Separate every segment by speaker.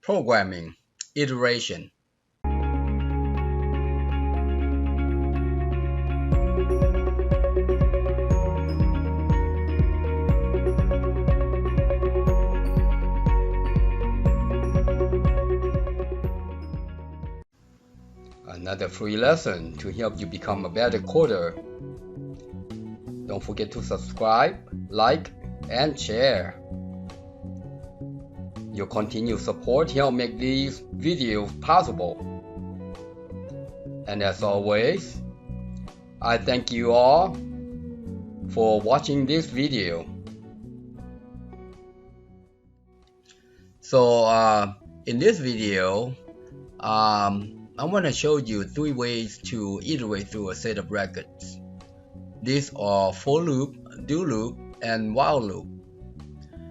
Speaker 1: Programming iteration. Another free lesson to help you become a better coder. Don't forget to subscribe, like, and share. Your continued support helps make these videos possible. And as always, I thank you all for watching this video. So in this video, I want to show you 3 ways to iterate through a set of records. These are for loop, do loop, and while loop.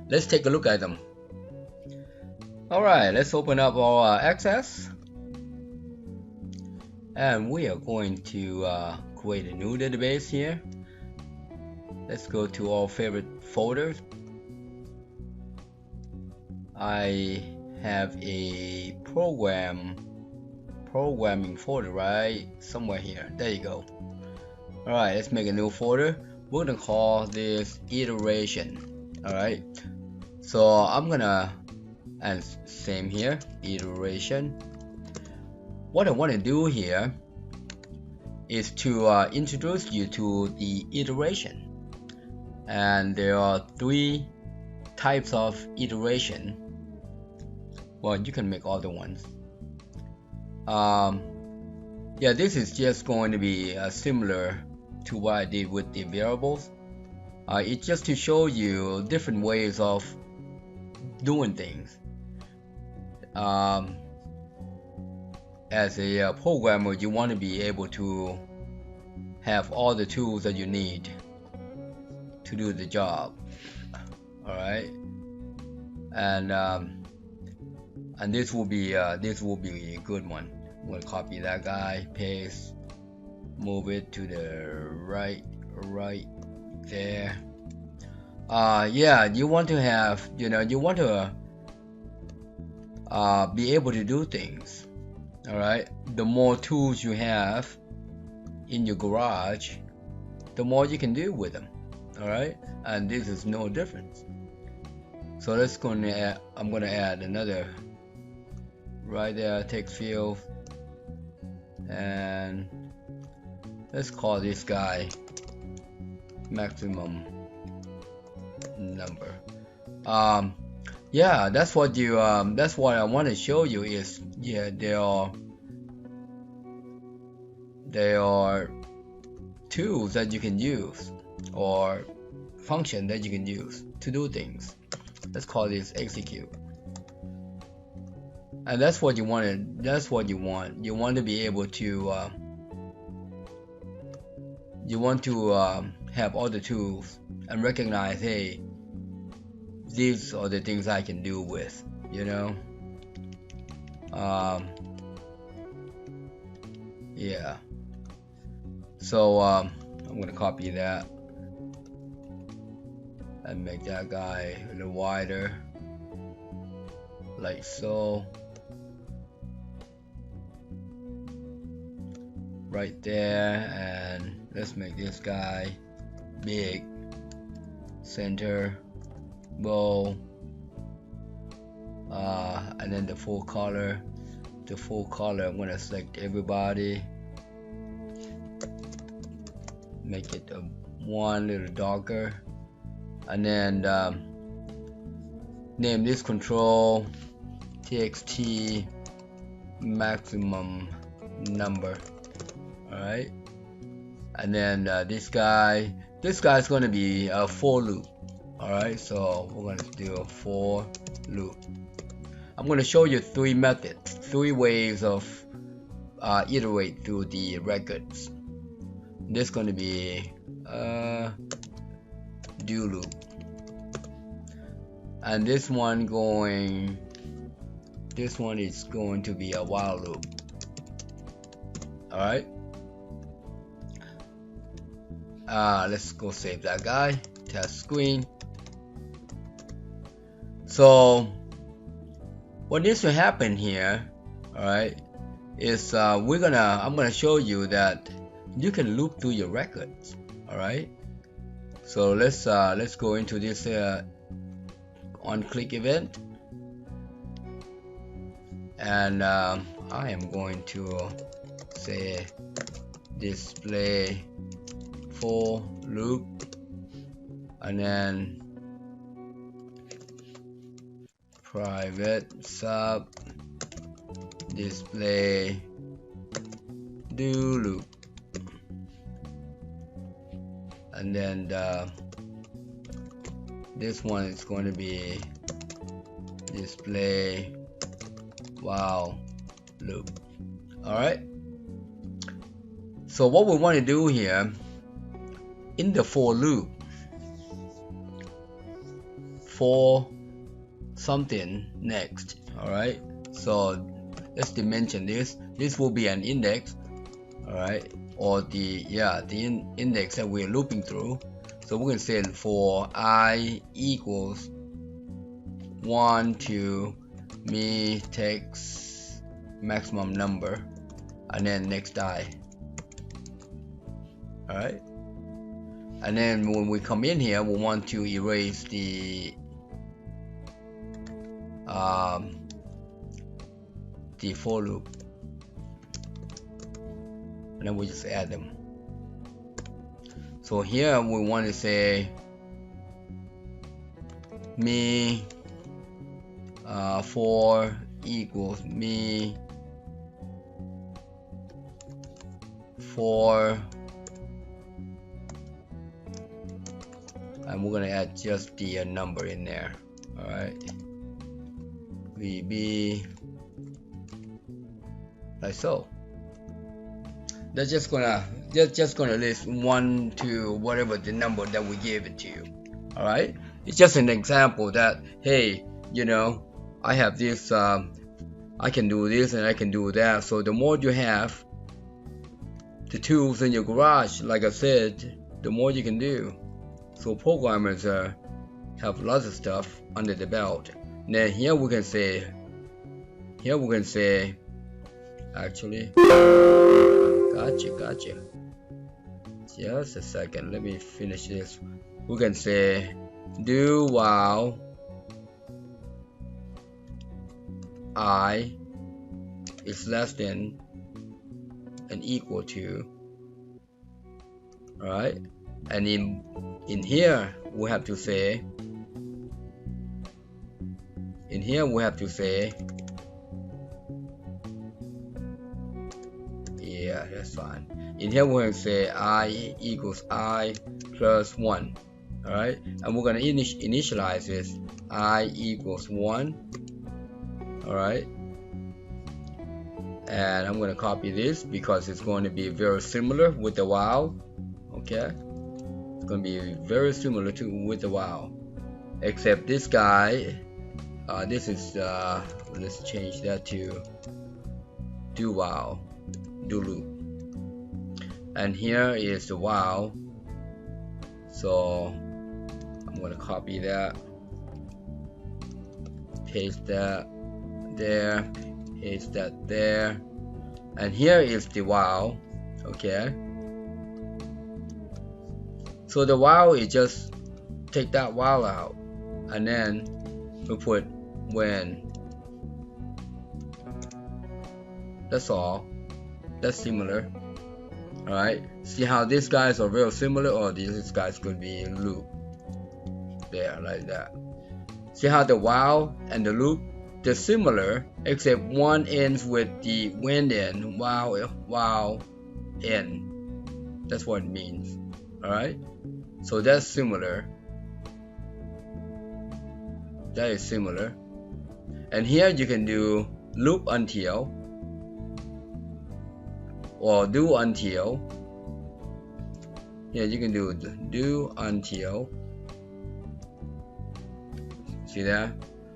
Speaker 1: Let's take a look at them. Alright, let's open up our Access. And we are going to create a new database here. Let's go to our favorite folders. I have a programming folder right somewhere here. There you go. Alright, let's make a new folder. We're gonna call this iteration. Alright, so I'm gonna, and same here, iteration. What I want to do here is to introduce you to the iteration. And there are 3 types of iteration. Well, you can make other ones. Yeah, this is just going to be similar to what I did with the variables. It's just to show you different ways of doing things. As a programmer, you want to be able to have all the tools that you need to do the job. Alright, and this will be a good one. I'm gonna copy that guy, paste, move it to the right there. Yeah, you want to have, you want to be able to do things. Alright, the more tools you have in your garage, the more you can do with them. Alright, and this is no different. So I'm gonna add another right there, text field, and let's call this guy maximum number. Yeah, that's what I want to show you is, yeah, there are tools that you can use, or function that you can use to do things. Let's call this execute. And that's what you want. You want to be able to have all the tools and recognize, hey, these are the things I can do with, yeah. So I'm gonna copy that and make that guy a little wider, like so. Right there, and let's make this guy big, center, bow, and then the full color. I'm gonna select everybody, make it one little darker, and then name this control txt maximum number. Alright, and then this guy's going to be a for loop. Alright, so we're going to do a for loop. I'm going to show you 3 methods, 3 ways of iterate through the records. This is going to be do loop, and this one is going to be a while loop. Alright, let's go save that guy, test screen. So what needs to happen here, alright, is I'm gonna show you that you can loop through your records. Alright, so let's go into this on click event, and I am going to say display for loop, and then private sub display do loop, and then this one is going to be display while loop. Alright, so what we want to do here in the for loop, for something next. Alright, so let's dimension this. This will be an index, alright, or the index that we're looping through. So we're going to say for I equals 1 to me text maximum number, and then next I. Alright, and then when we come in here, we want to erase the for loop, and then we just add them. So here we want to say me for equals me for, and we're gonna add just the number in there. Alright, VB, like so. That's just gonna list 1 to whatever the number that we gave it to you. Alright, it's just an example that, hey, you know, I have this, I can do this and I can do that. So the more you have the tools in your garage, like I said, the more you can do. So programmers have lots of stuff under the belt. Then here we can say, actually, gotcha. Just a second, let me finish this. We can say do while I is less than and equal to. Alright, and in here we have to say, yeah, that's fine. In here we're going to say I equals I plus 1. Alright, and we're going to initialize this I equals 1. Alright, and I'm going to copy this because it's going to be very similar with the while. Okay, it's going to be very similar with the while, except this guy, this is let's change that to do while, do loop, and here is the while. So I'm going to copy that, paste that there, paste that there, and here is the while. Okay, so the while is just take that while out, and then we put when. That's all. That's similar. Alright, see how these guys are real similar, or these guys could be loop there, like that. See how the while and the loop, they're similar, except one ends with the when end, while end. That's what it means. Alright, so that's similar. That is similar. And here you can do loop until, or do until. Here you can do until. See that?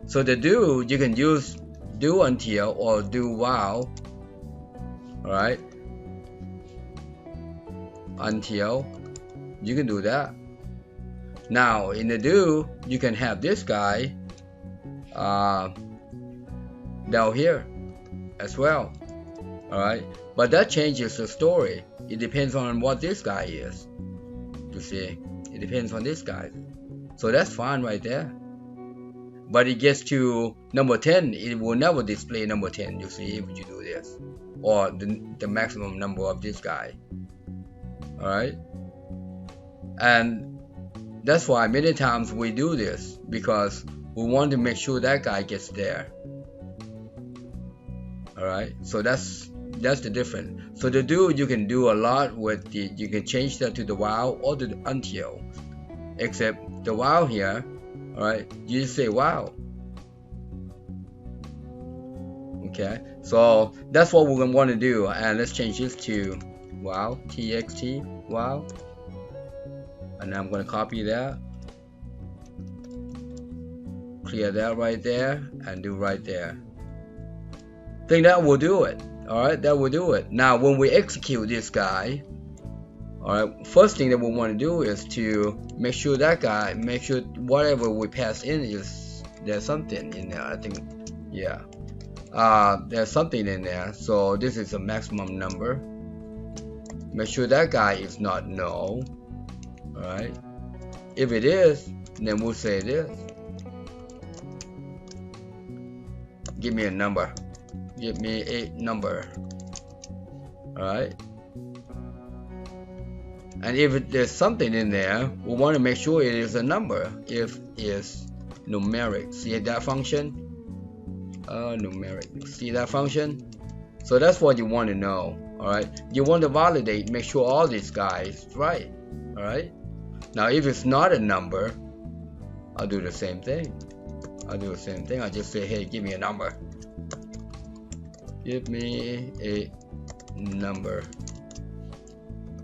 Speaker 1: So the do, you can use do until or do while. Alright, until, you can do that. Now in the do, you can have this guy down here as well. Alright, but that changes the story. It depends on what this guy is. You see, it depends on this guy. So that's fine right there. But it gets to number 10, it will never display number 10, you see, if you do this. Or the maximum number of this guy. Alright? And that's why many times we do this, because we want to make sure that guy gets there. Alright, so that's the difference. So the do, you can do a lot with the, you can change that to the while or to the until. Except the while here, alright, you just say while. Okay, so that's what we're going to want to do. And let's change this to while, txt, while. And I'm going to copy that. Clear that right there and do right there. I think that will do it. Alright, that will do it. Now when we execute this guy, alright, first thing that we want to do is to make sure that guy, make sure whatever we pass in is, there's something in there, I think. Yeah, there's something in there. So this is a maximum number. Make sure that guy is not null. Alright, if it is, then we'll say this. Give me a number. Give me a number. Alright, and if there's something in there, we want to make sure it is a number. If it's numeric, see that function? Numeric, see that function? So that's what you want to know. Alright, you want to validate, make sure all these guys right. Alright, now if it's not a number, I'll do the same thing. I'll just say, hey, give me a number. Give me a number,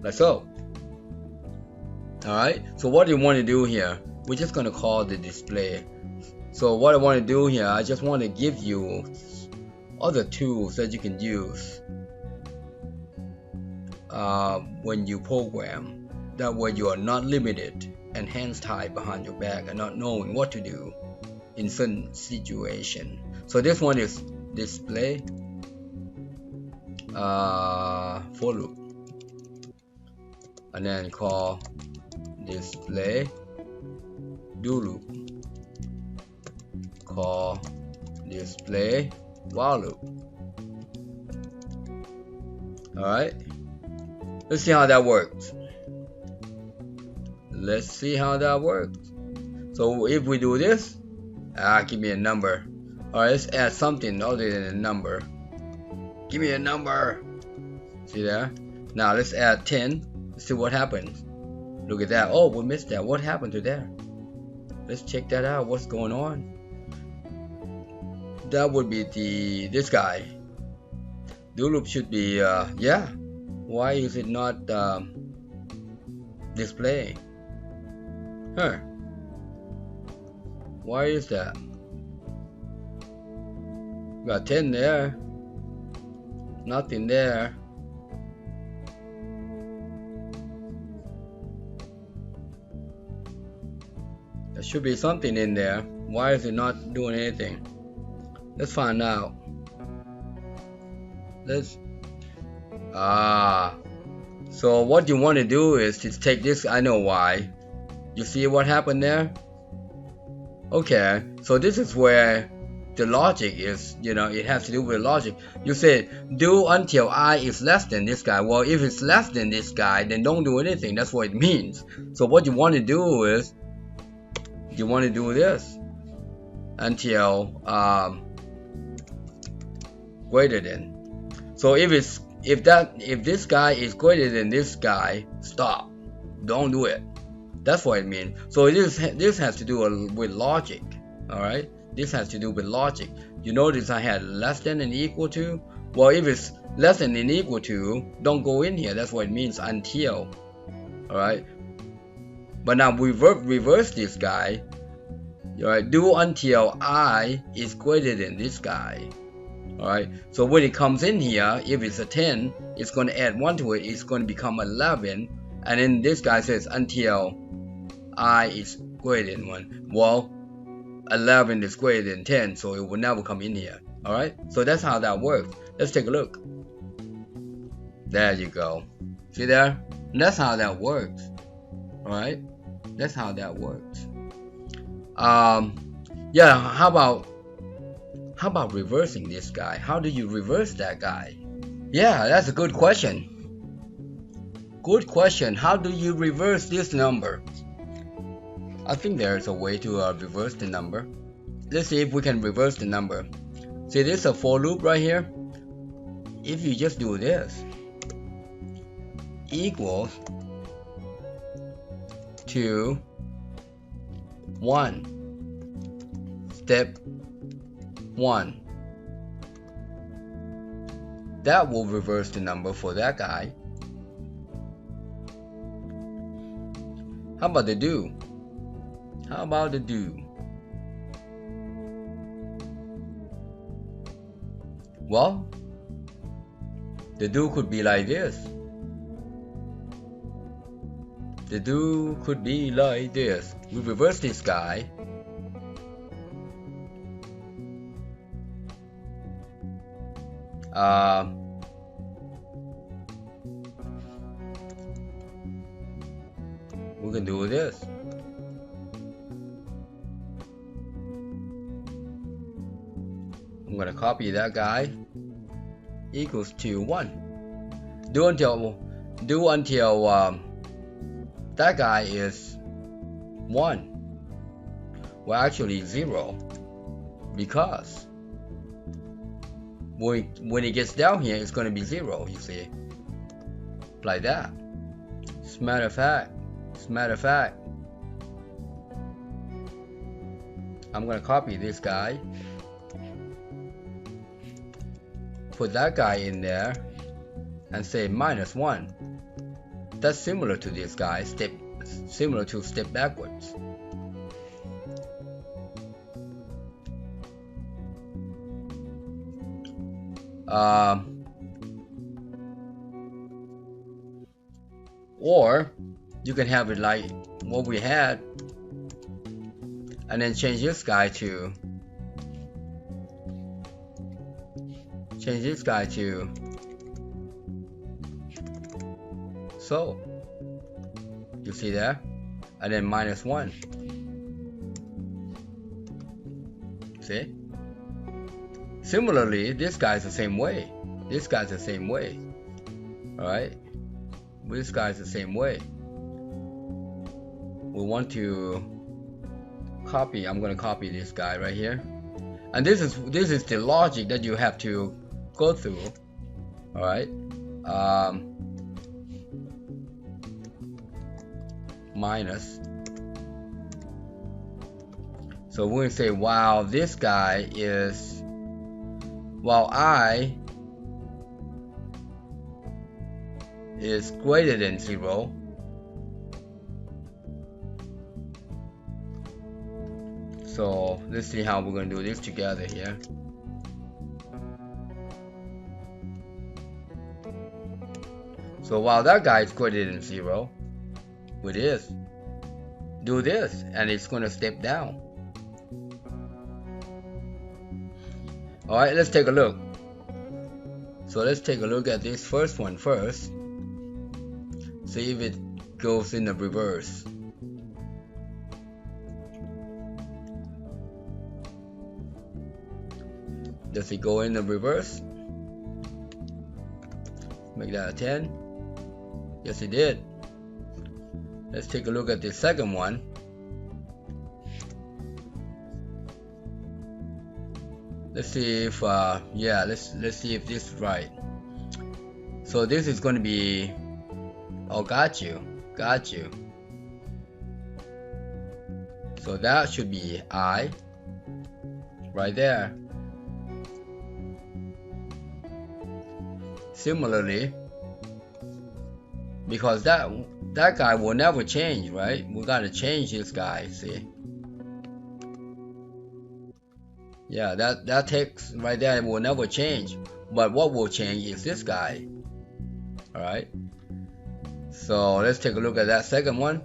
Speaker 1: like so. Alright, so what do you want to do here? We're just going to call the display. So what I want to do here, I just want to give you other tools that you can use when you program. That way you are not limited and hands tied behind your back and not knowing what to do in certain situation. So this one is display for loop, and then call display do loop, call display while loop. Alright, let's see how that works. So if we do this, give me a number. Alright, let's add something other than a number. Give me a number. See there? Now let's add 10. Let's see what happens. Look at that. Oh, we missed that. What happened to there? Let's check that out. What's going on? That would be this guy. Do loop should be yeah. Why is it not display? Huh? Why is that? Got 10 there. Nothing there. There should be something in there. Why is it not doing anything? Let's find out. So what you want to do is to take this. I know why. You see what happened there? Okay, so this is where the logic is, it has to do with logic. You said do until I is less than this guy. Well, if it's less than this guy, then don't do anything. That's what it means. So what you want to do is, you want to do this until greater than. So if this guy is greater than this guy, stop. Don't do it. That's what it means. So this has to do with logic. Alright, this has to do with logic. You notice I had less than and equal to. Well, if it's less than and equal to, don't go in here. That's what it means, until. Alright, but now we reverse this guy. Alright, do until I is greater than this guy. Alright, so when it comes in here, if it's a 10, it's going to add 1 to it. It's going to become 11. And then this guy says until I is greater than 1. Well, 11 is greater than 10, so it will never come in here. Alright, so that's how that works. Let's take a look. There you go. See there? And that's how that works. Alright, that's how that works. Yeah, how about reversing this guy? How do you reverse that guy? Yeah, that's a good question. Good question. How do you reverse this number? I think there's a way to reverse the number. Let's see if we can reverse the number. See, this is a for loop right here. If you just do this, equals to 1, step 1. That will reverse the number for that guy. How about the do? How about the do? Well, the do could be like this. The do could be like this. We reverse this guy. We can do this. I'm gonna copy that guy. Equals to 1. Do until that guy is 1. Well, actually 0, because when it gets down here, it's going to be 0. You see, like that. As a matter of fact, I'm going to copy this guy, put that guy in there, and say -1. That's similar to this guy, similar to step backwards. Or you can have it like what we had, and then change this guy to so. You see there? And then -1. See? Similarly, this guy's the same way. This guy's the same way. Alright? This guy's the same way. We want to copy. I'm gonna copy this guy right here. And this is the logic that you have to go through. Alright? Minus. So we're gonna say while this guy is, while I is greater than 0, so let's see how we're gonna do this together here. So while that guy is greater than 0, with this, do this, and it's gonna step down. Alright, let's take a look. So let's take a look at this first one first. See if it goes in the reverse. Does it go in the reverse? Make that a 10. Yes, it did. Let's take a look at the second one. Let's see if yeah, let's see if this is right. So this is going to be, oh, got you. So that should be I right there. Similarly, because that guy will never change, right? We gotta change this guy, see? Yeah, that text right there will never change. But what will change is this guy. Alright? So let's take a look at that second one.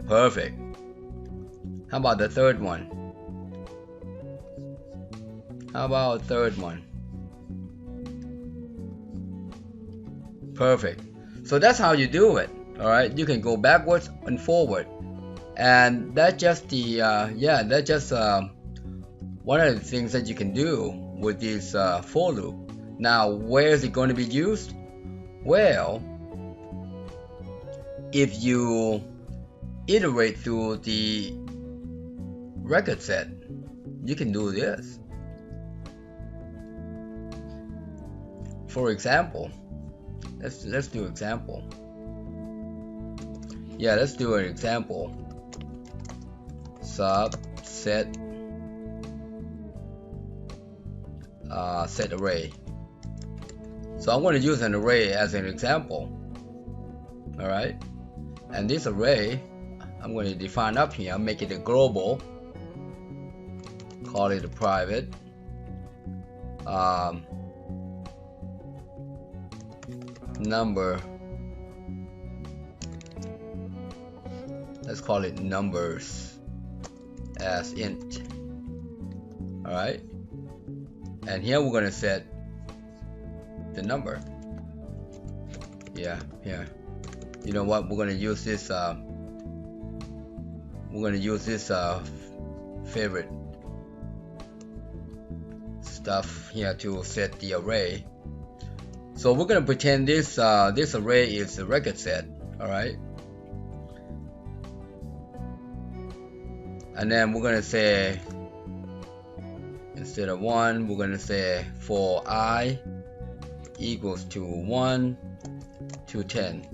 Speaker 1: Perfect. How about the third one? How about third one? Perfect. So that's how you do it. All right, you can go backwards and forward, and that's just the that's just one of the things that you can do with this for loop. Now, where is it going to be used? Well, if you iterate through the record set, you can do this. For example, let's do example. Yeah, let's do an example. Sub set set array. So I'm going to use an array as an example. All right, and this array I'm going to define up here, make it a global, call it a private, number, let's call it numbers as int. All right, and here we're going to set the number. Yeah, here. You know what? We're going to use this. Favorite stuff here to set the array. So we're going to pretend this this array is a record set. All right, and then we're going to say, instead of 1, we're going to say for I equals to 1 to 10,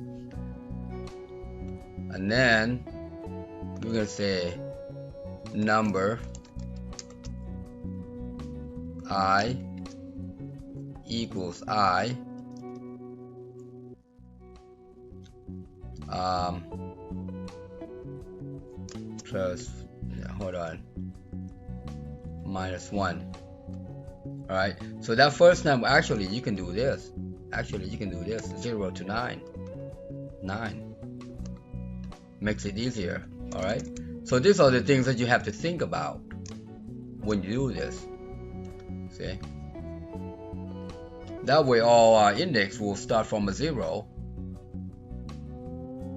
Speaker 1: and then we're going to say number I equals I plus, hold on, minus 1. All right, so that first number, actually you can do this. 0 to 9. 9 makes it easier. All right, so these are the things that you have to think about when you do this. See, that way all our index will start from a 0,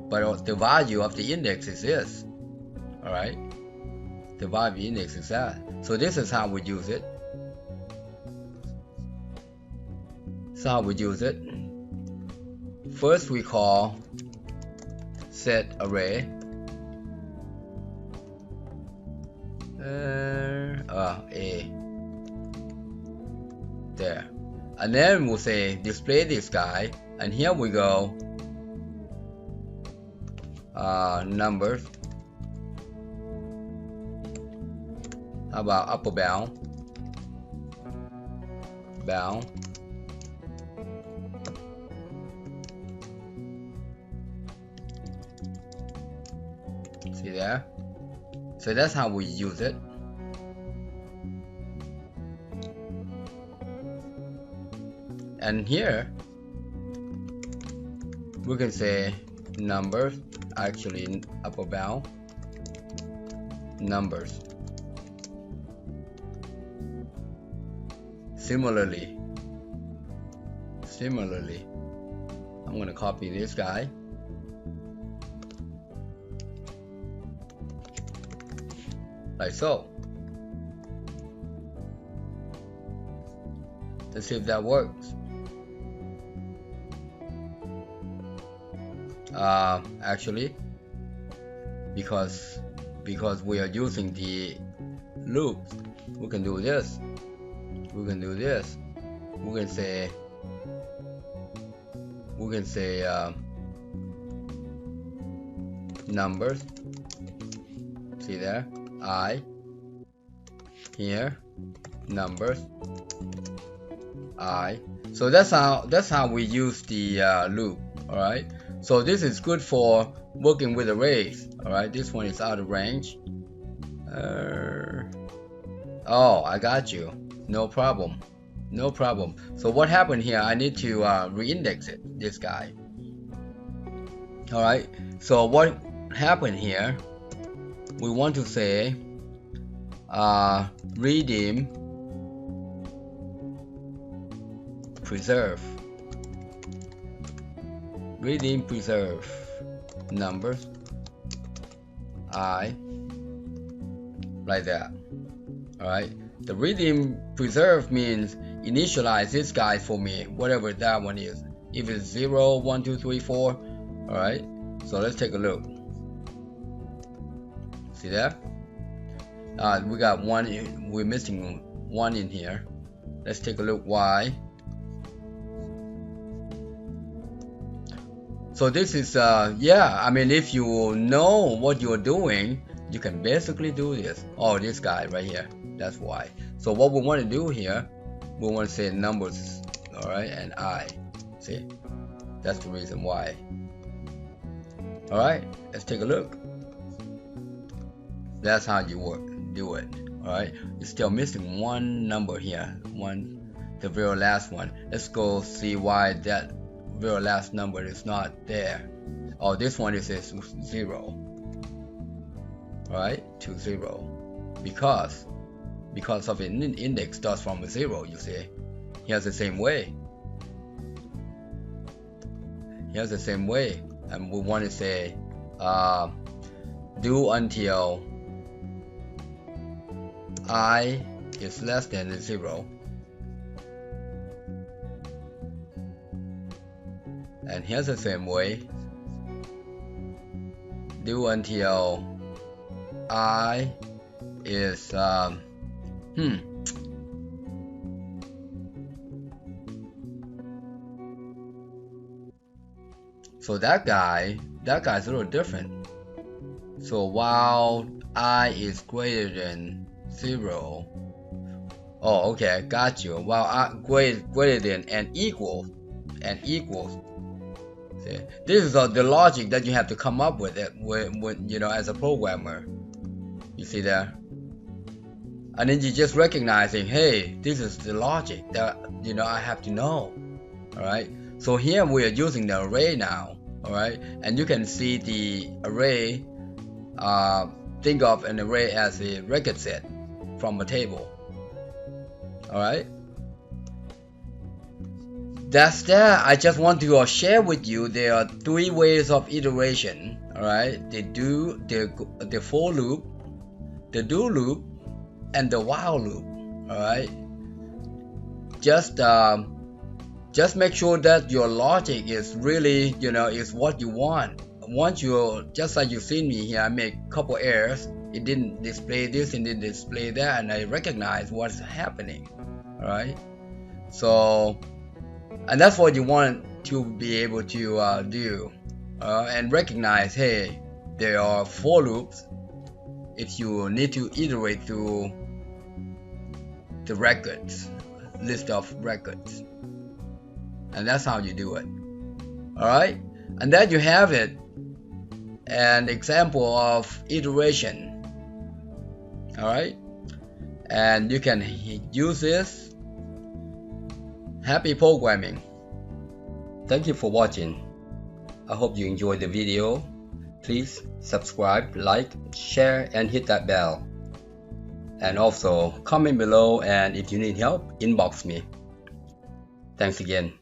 Speaker 1: but the value of the index is this. All right, the value index is that. So this is how we use it. So how we use it. First we call set array. A there, and then we'll say display this guy, and here we go numbers. How about upper bound, see there? So that's how we use it. And here we can say numbers, actually upper bound, numbers. Similarly, I'm going to copy this guy. Like so. Let's see if that works. Actually, because we are using the loops, we can do this. We can say numbers. See there? I here, numbers I. So that's how we use the loop. All right, so this is good for working with arrays. All right, this one is out of range. Oh, I got you. No problem. So what happened here, I need to reindex it, this guy. All right, so what happened here, we want to say redeem preserve number I, like that. Alright, the redeem preserve means initialize this guy for me, whatever that one is. If it's 0, 1, 2, 3, 4. Alright, so let's take a look. See that? We got one, we're missing one in here. Let's take a look why. So this is yeah, I mean, if you know what you're doing, you can basically do this. Oh, this guy right here, that's why. So what we want to do here, we want to say numbers, all right, and I. See, that's the reason why. All right, let's take a look. That's how you do it. All right, you're still missing one number here, the very last one. Let's go see why that very last number is not there. Oh, this one is 0. Right, 20, because of an index starts from a 0. You see, here's the same way. And we want to say do until I is less than 0. And here's the same way. Do until I is so that guy's a little different. So while I is greater than 0. Oh, okay, got you. While I greater than and equals. See, this is the logic that you have to come up with it when you know, as a programmer. You see there? And then you just recognizing, hey, this is the logic that, you know, I have to know. Alright, so here we are using the array now. Alright, and you can see the array, think of an array as a record set from a table. Alright, that's that. I just want to share with you there are 3 ways of iteration. Alright, the for loop, the do loop, and the while loop. Alright, just make sure that your logic is really, you know, is what you want. Once you, just like you've seen me here, I make a couple errors. It didn't display this and didn't display that, and I recognize what's happening. Alright, so, and that's what you want to be able to do, and recognize, hey, there are for loops if you need to iterate through the records, list of records, and that's how you do it. Alright, and then you have it, an example of iteration. Alright, and you can use this. Happy programming. Thank you for watching. I hope you enjoyed the video. Please subscribe, like, share, and hit that bell. And also comment below, and if you need help, inbox me. Thanks again.